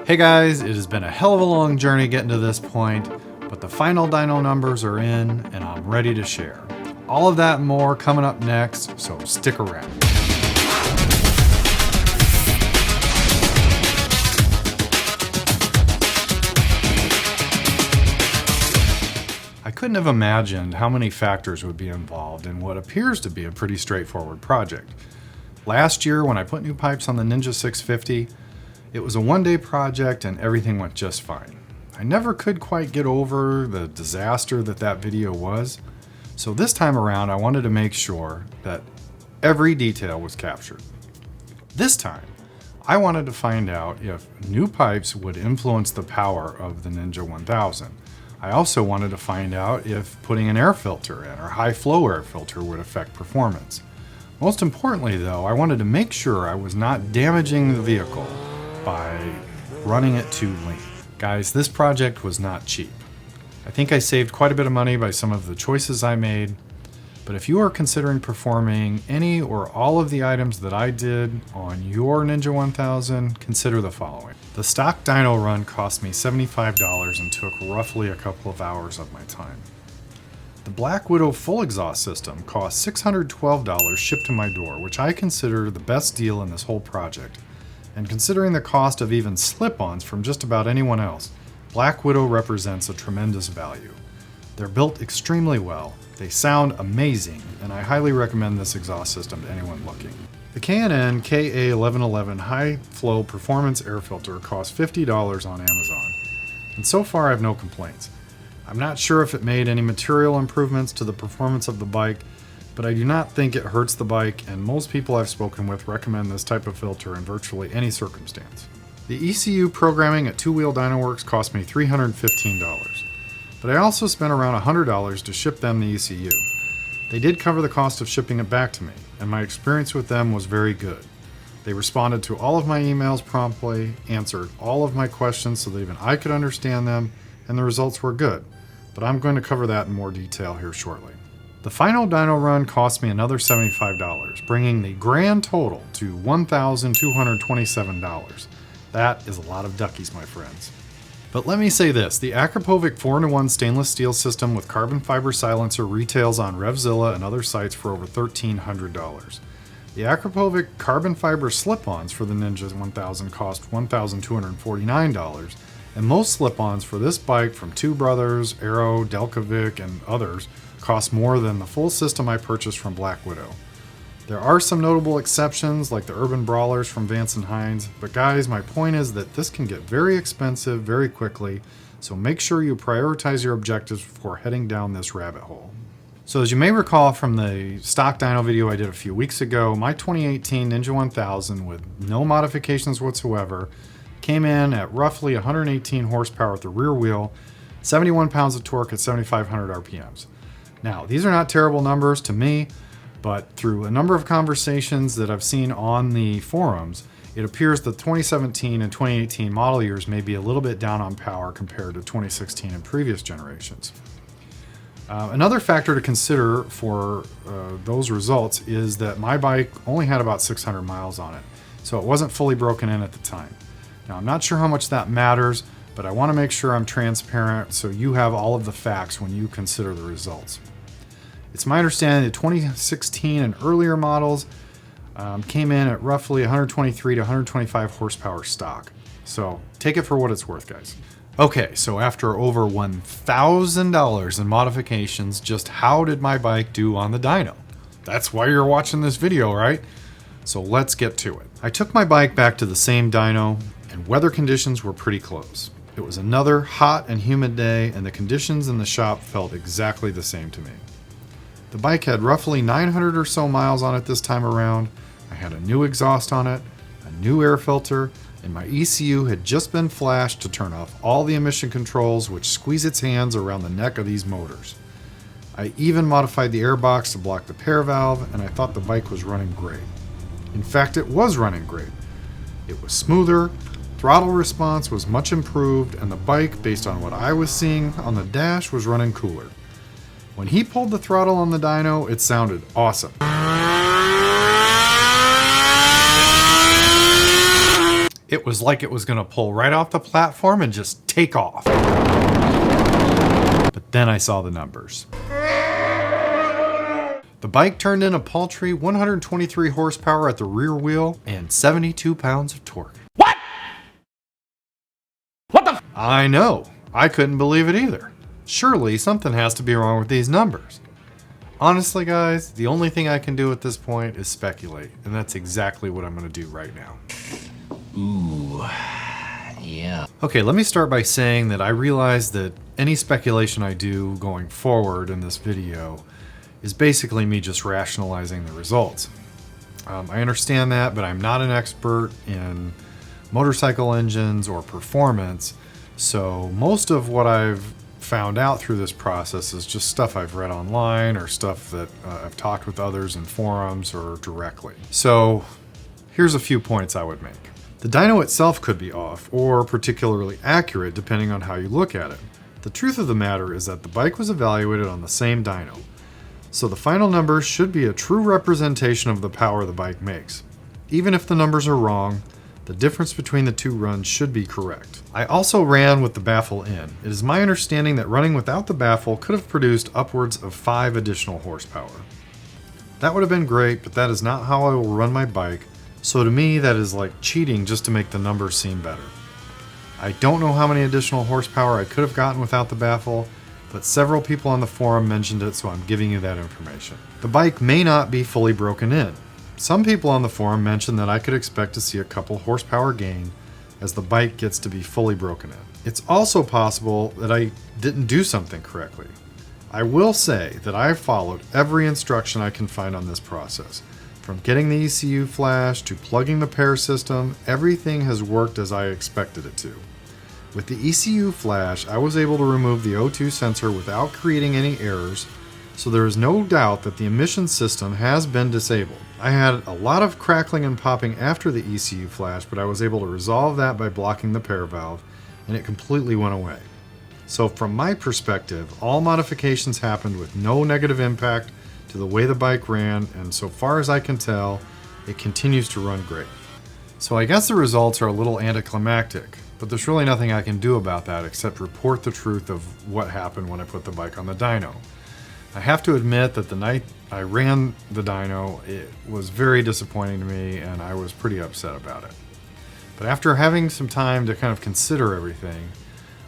Hey guys, it has been a hell of a long journey getting to this point, but the final dyno numbers are in and I'm ready to share. All of that and more coming up next, so stick around. I couldn't have imagined how many factors would be involved in what appears to be a pretty straightforward project. Last year, when I put new pipes on the Ninja 650, it was a one-day project and everything went just fine. I never could quite get over the disaster that video was, so this time around I wanted to make sure that every detail was captured. This time, I wanted to find out if new pipes would influence the power of the Ninja 1000. I also wanted to find out if putting an air filter in or high flow air filter would affect performance. Most importantly though, I wanted to make sure I was not damaging the vehicle by running it too lean. Guys, this project was not cheap. I think I saved quite a bit of money by some of the choices I made, but if you are considering performing any or all of the items that I did on your Ninja 1000, consider the following. The stock dyno run cost me $75 and took roughly a couple of hours of my time. The Black Widow full exhaust system cost $612 shipped to my door, which I consider the best deal in this whole project. And considering the cost of even slip-ons from just about anyone else, Black Widow represents a tremendous value. They're built extremely well, they sound amazing, and I highly recommend this exhaust system to anyone looking. The K&N KA1111 High Flow Performance Air Filter costs $50 on Amazon, and so far I have no complaints. I'm not sure if it made any material improvements to the performance of the bike, but I do not think it hurts the bike, and most people I've spoken with recommend this type of filter in virtually any circumstance. The ECU programming at Two Wheel Dynoworks cost me $315, but I also spent around $100 to ship them the ECU. They did cover the cost of shipping it back to me, and my experience with them was very good. They responded to all of my emails promptly, answered all of my questions so that even I could understand them, and the results were good, but I'm going to cover that in more detail here shortly. The final dyno run cost me another $75, bringing the grand total to $1,227. That is a lot of duckies, my friends. But let me say this, the Akrapovic 4-in-1 stainless steel system with carbon fiber silencer retails on Revzilla and other sites for over $1,300. The Akrapovic carbon fiber slip-ons for the Ninja 1000 cost $1,249, and most slip-ons for this bike from Two Brothers, Aero, Delcovic, and others cost more than the full system I purchased from Black Widow. There are some notable exceptions like the Urban Brawlers from Vance & Hines, but guys, my point is that this can get very expensive very quickly, so make sure you prioritize your objectives before heading down this rabbit hole. So as you may recall from the stock dyno video I did a few weeks ago, my 2018 Ninja 1000 with no modifications whatsoever came in at roughly 118 horsepower at the rear wheel, 71 pounds of torque at 7,500 RPMs. Now, these are not terrible numbers to me, but through a number of conversations that I've seen on the forums, it appears the 2017 and 2018 model years may be a little bit down on power compared to 2016 and previous generations. Another factor to consider for those results is that my bike only had about 600 miles on it, so it wasn't fully broken in at the time. Now, I'm not sure how much that matters, but I want to make sure I'm transparent so you have all of the facts when you consider the results. It's my understanding that 2016 and earlier models came in at roughly 123 to 125 horsepower stock. So take it for what it's worth, guys. Okay, so after over $1,000 in modifications, just how did my bike do on the dyno? That's why you're watching this video, right? So let's get to it. I took my bike back to the same dyno, and weather conditions were pretty close. It was another hot and humid day, and the conditions in the shop felt exactly the same to me. The bike had roughly 900 or so miles on it this time around. I had a new exhaust on it, a new air filter, and my ECU had just been flashed to turn off all the emission controls which squeeze its hands around the neck of these motors. I even modified the airbox to block the pair valve, and I thought the bike was running great. In fact, it was running great. It was smoother, throttle response was much improved, and the bike, based on what I was seeing on the dash, was running cooler. When he pulled the throttle on the dyno, it sounded awesome. It was like it was gonna pull right off the platform and just take off. But then I saw the numbers. The bike turned in a paltry 123 horsepower at the rear wheel and 72 pounds of torque. What? What the f? I know. I couldn't believe it either. Surely something has to be wrong with these numbers. Honestly, guys, the only thing I can do at this point is speculate, and that's exactly what I'm going to do right now. Ooh, yeah. Okay, let me start by saying that I realize that any speculation I do going forward in this video is basically me just rationalizing the results. I understand that, but I'm not an expert in motorcycle engines or performance, so most of what I've found out through this process is just stuff I've read online or stuff that I've talked with others in forums or directly. So here's a few points I would make. The dyno itself could be off or particularly accurate depending on how you look at it. The truth of the matter is that the bike was evaluated on the same dyno, so the final numbers should be a true representation of the power the bike makes. Even if the numbers are wrong, the difference between the two runs should be correct. I also ran with the baffle in. It is my understanding that running without the baffle could have produced upwards of 5 additional horsepower. That would have been great, but that is not how I will run my bike, so to me that is like cheating just to make the numbers seem better. I don't know how many additional horsepower I could have gotten without the baffle, but several people on the forum mentioned it, so I'm giving you that information. The bike may not be fully broken in. Some people on the forum mentioned that I could expect to see a couple horsepower gain as the bike gets to be fully broken in. It's also possible that I didn't do something correctly. I will say that I followed every instruction I can find on this process. From getting the ECU flash to plugging the pair system, everything has worked as I expected it to. With the ECU flash, I was able to remove the O2 sensor without creating any errors, so there is no doubt that the emission system has been disabled. I had a lot of crackling and popping after the ECU flash, but I was able to resolve that by blocking the pair valve, and it completely went away. So from my perspective, all modifications happened with no negative impact to the way the bike ran, and so far as I can tell, it continues to run great. So I guess the results are a little anticlimactic, but there's really nothing I can do about that except report the truth of what happened when I put the bike on the dyno. I have to admit that the night I ran the dyno, it was very disappointing to me and I was pretty upset about it. But after having some time to kind of consider everything,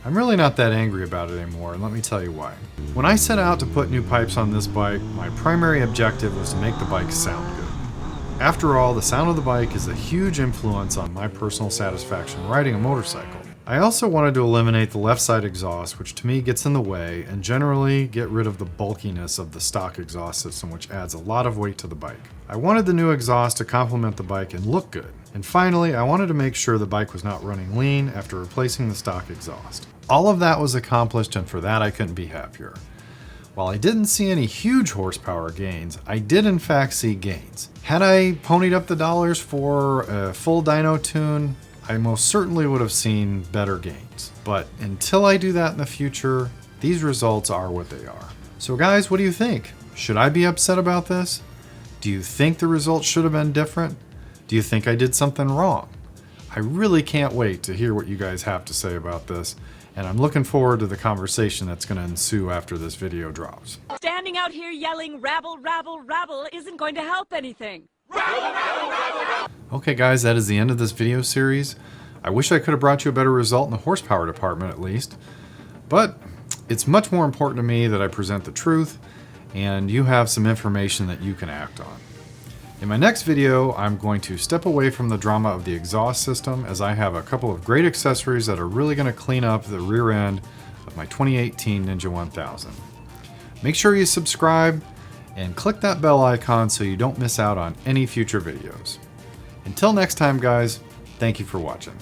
I'm really not that angry about it anymore, and let me tell you why. When I set out to put new pipes on this bike, my primary objective was to make the bike sound good. After all, the sound of the bike is a huge influence on my personal satisfaction riding a motorcycle. I also wanted to eliminate the left side exhaust, which to me gets in the way, and generally get rid of the bulkiness of the stock exhaust system, which adds a lot of weight to the bike. I wanted the new exhaust to complement the bike and look good. And finally, I wanted to make sure the bike was not running lean after replacing the stock exhaust. All of that was accomplished, and for that I couldn't be happier. While I didn't see any huge horsepower gains, I did in fact see gains. Had I ponied up the dollars for a full dyno tune, I most certainly would have seen better gains. But until I do that in the future, these results are what they are. So guys, what do you think? Should I be upset about this? Do you think the results should have been different? Do you think I did something wrong? I really can't wait to hear what you guys have to say about this, and I'm looking forward to the conversation that's going to ensue after this video drops. Standing out here yelling rabble, rabble, rabble isn't going to help anything. Rabble, rabble, rabble, rabble. Okay guys, that is the end of this video series. I wish I could have brought you a better result in the horsepower department at least, but it's much more important to me that I present the truth and you have some information that you can act on. In my next video, I'm going to step away from the drama of the exhaust system, as I have a couple of great accessories that are really going to clean up the rear end of my 2018 Ninja 1000. Make sure you subscribe and click that bell icon so you don't miss out on any future videos. Until next time guys, thank you for watching.